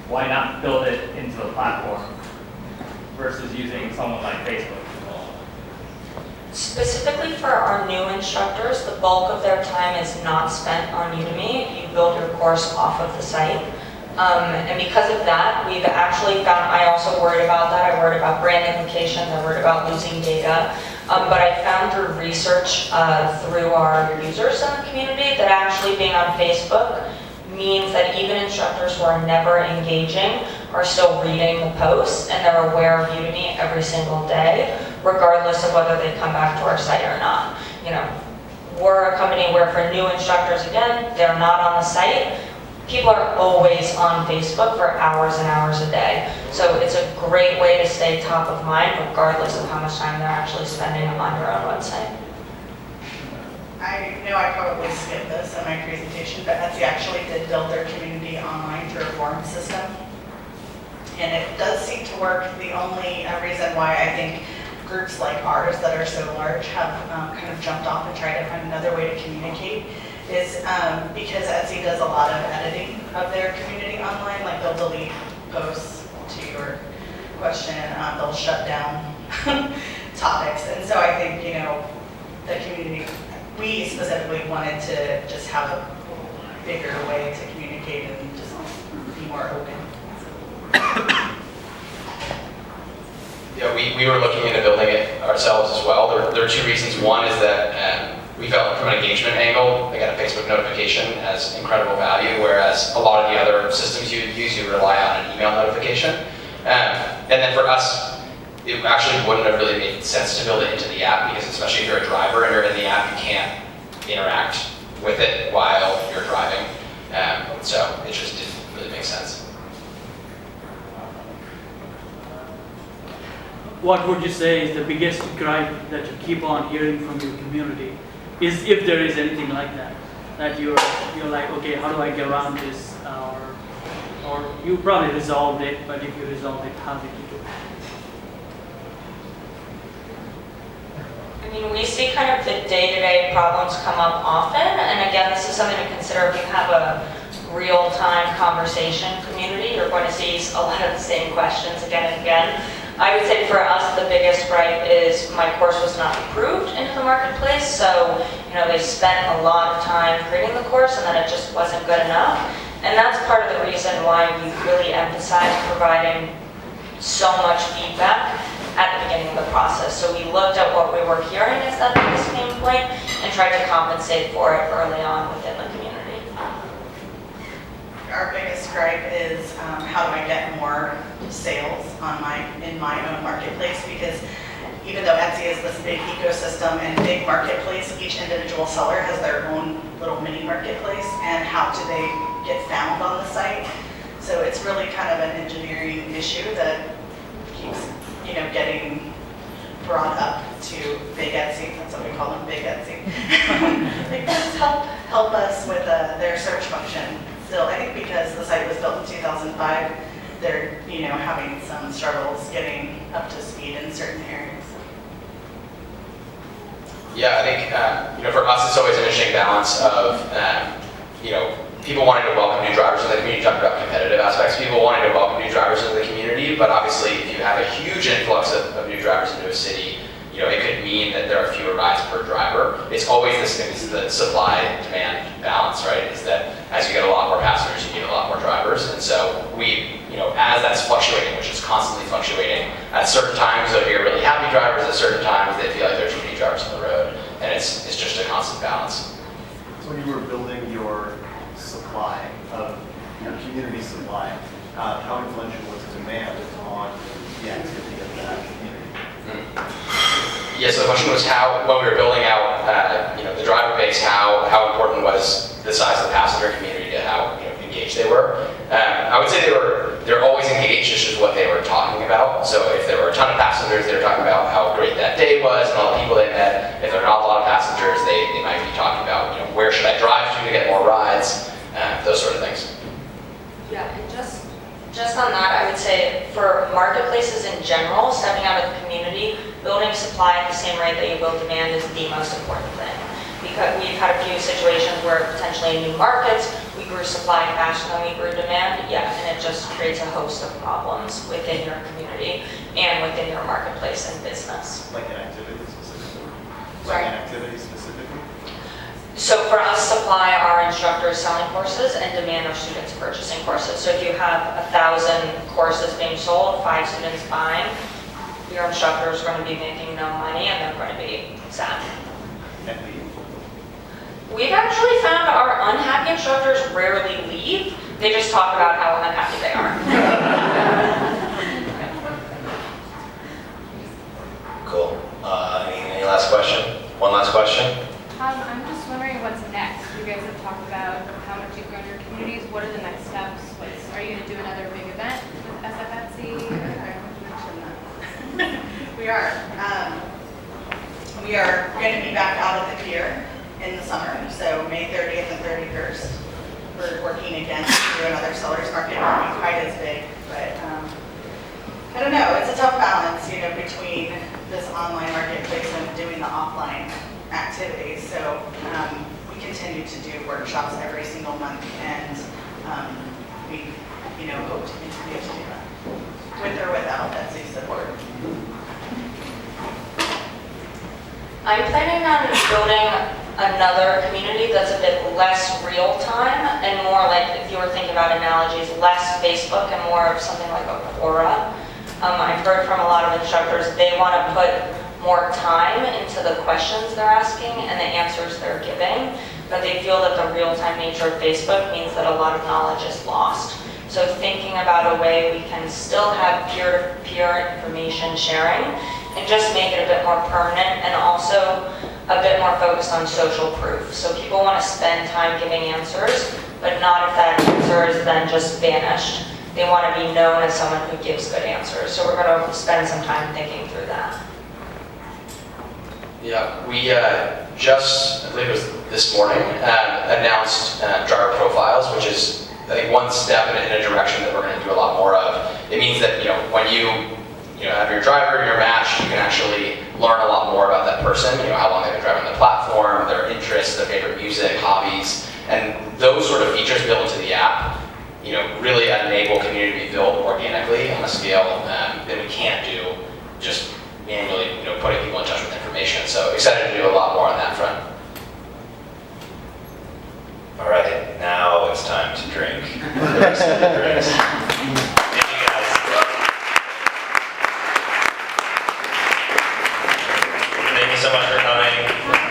why not build it into the platform versus using someone like Facebook? Specifically for our new instructors, the bulk of their time is not spent on Udemy. You build your course off of the site. And because of that, we've actually found, I also worried about that. I worried about brand implications. I worried about losing data. But I found through research through our users in the community that actually being on Facebook means that even instructors who are never engaging are still reading the posts and they're aware of Udemy every single day, regardless of whether they come back to our site or not. We're a company where for new instructors, again, they're not on the site. People are always on Facebook for hours and hours a day. So it's a great way to stay top of mind, regardless of how much time they're actually spending on your own website. I know I probably skipped this in my presentation, but Etsy actually did build their community online through a forum system. And it does seem to work. The only reason why I think groups like ours that are so large have kind of jumped off and tried to find another way to communicate is because Etsy does a lot of editing of their community online. Like they'll delete posts to your question, they'll shut down topics. And so I think, the community, we specifically wanted to just have a bigger way to communicate and just be more open. Yeah, we were looking into building it ourselves as well. There are two reasons. One is that we felt from an engagement angle, they got a Facebook notification has incredible value, whereas a lot of the other systems you use, you rely on an email notification. And then for us, it actually wouldn't have really made sense to build it into the app because especially if you're a driver and you're in the app, you can't interact with it while you're driving. So it just didn't really make sense. What would you say is the biggest gripe that you keep on hearing from your community? Is if there is anything like that, that you're like, okay, how do I get around this? Or you probably resolved it, but if you resolved it, how did you do it? I mean, we see kind of the day-to-day problems come up often, and again, this is something to consider if you have a real-time conversation community. You're going to see a lot of the same questions again and again. I would say for us, the biggest gripe is my course was not approved into the marketplace, so they spent a lot of time creating the course and then it just wasn't good enough. And that's part of the reason why we really emphasize providing so much feedback at the beginning of the process. So we looked at what we were hearing as that biggest pain point and tried to compensate for it early on within the community. Our biggest gripe is how do I get more sales in my own marketplace, because even though Etsy is this big ecosystem and big marketplace, each individual seller has their own little mini marketplace, and how do they get found on the site? an engineering issue that keeps, getting brought up to Big Etsy. That's what we call them, Big Etsy. Like, just help us with their search function. Still, I think because the site was built in 2005, they're, having some struggles getting up to speed in certain areas. Yeah, I think, for us, it's always an interesting balance of, people wanting to welcome new drivers into the community. You talked about competitive aspects. People wanting to welcome new drivers into the community, but obviously, if you have a huge influx of new drivers into a city, it could mean that there are fewer rides per driver. It's always this thing, the supply-demand balance, right? Is that as you get a lot more passengers, you need a lot more drivers. And so we, as that's fluctuating, which is constantly fluctuating, at certain times they'll hear really happy drivers, at certain times they feel like there are too many drivers on the road. And it's just a constant balance. So when you were building your supply of community supply, how influential was demand on the activity of that community? Yeah, so the question was when we were building out, the driver base, how important was the size of the passenger community to how engaged they were. I would say they're always engaged, it's just what they were talking about. So if there were a ton of passengers, they were talking about how great that day was and all the people they met. If there are not a lot of passengers, they might be talking about where should I drive to get more rides, those sort of things. Yeah, and just on that, I would say for marketplaces in general, stepping out of the community, building supply at the same rate that you build demand is the most important thing. Because we've had a few situations where potentially in new markets, we grew supply faster than we grew demand, and it just creates a host of problems within your community and within your marketplace and business. Like an activity specifically? Sorry? Like an activity specifically? So for us, supply are instructors selling courses and demand are students purchasing courses. So if you have 1,000 courses being sold, 5 students buying, your instructor is going to be making no money and they're going to be sad. And leave? We've actually found our unhappy instructors rarely leave. They just talk about how unhappy they are. Cool. Any last question? One last question? I'm just wondering what's next. You guys have talked about how much you've grown your communities. What are the next steps? Are you going to do another big event with SFFC? We are. We are going to be back out at the pier in the summer, so May 30th and 31st. We're working again to do another sellers market. It won't be quite as big, but I don't know. It's a tough balance, between this online marketplace and doing the offline activities. So we continue to do workshops every single month, and we, hope to continue to do that with or without Etsy support. I'm planning on building another community that's a bit less real time and more like, if you were thinking about analogies, less Facebook and more of something like a Quora. I've heard from a lot of instructors, they want to put more time into the questions they're asking and the answers they're giving, but they feel that the real-time nature of Facebook means that a lot of knowledge is lost. So thinking about a way we can still have peer-to-peer information sharing and just make it a bit more permanent and also a bit more focused on social proof. So people want to spend time giving answers, but not if that answer is then just vanished. They want to be known as someone who gives good answers. So we're going to spend some time thinking through that. Yeah, we just, I believe it was this morning, announced driver profiles, which is, I think, one step in a direction that we're going to do a lot more of. It means that, when you have your driver, your match, you can actually learn a lot more about that person, how long they've been driving the platform, their interests, their favorite music, hobbies, and those sort of features built into the app, really enable community to be built organically on a scale that we can't do just manually, putting people in touch with information. So excited to do a lot more on that front. All right, now it's time to drink the rest of the drinks. Thank you guys. Thank you so much for coming.